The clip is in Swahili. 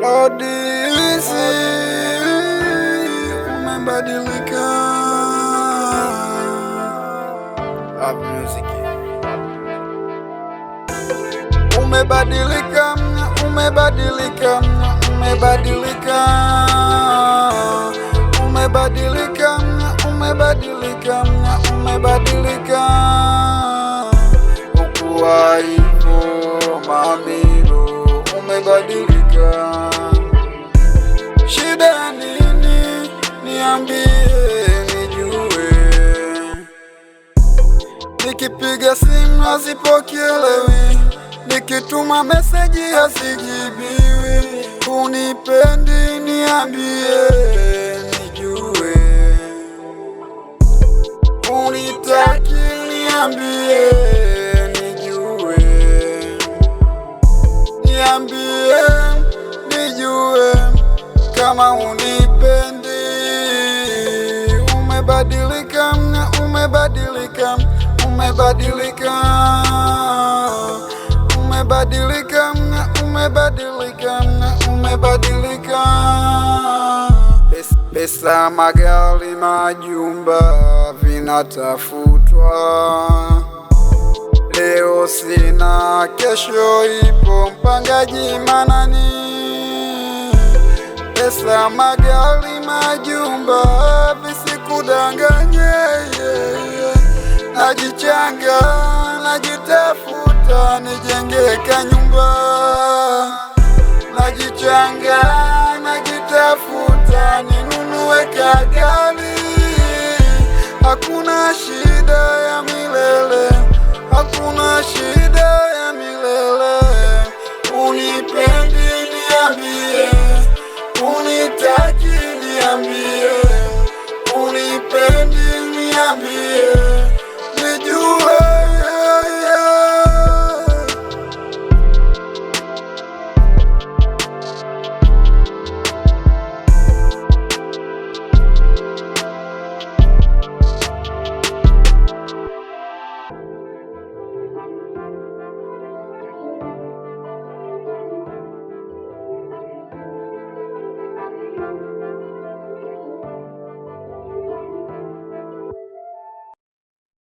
Odisi umebadilika. Rap music. Umebadilika, umebadilika, umebadilika. Umebadilika, umebadilika, umebadilika. Ukuwa hivyo mamilo, umebadilika. Shida nini? Niambie nijue. Nikipiga simu hazipokelewi, nikituma meseji hazijibiwi. Unipendi? Niambie nijue. Unitaki? Niambie nijue. Niambie nijue kama unipendi. Umebadilika, umebadilika, umebadilika. Umebadilika, umebadilika, umebadilika. Pesa, magari, majumba vinatafutwa. Leo sina, kesho ipo, mpangaji manani. Pesa, magari, majumba visikudanganye. Najichanga, najitafuta, nijenge kanyumba. Najichanga, najitafuta, ninunue kagari. Hakuna shida ya milele, hakuna shida ya milele. Unipe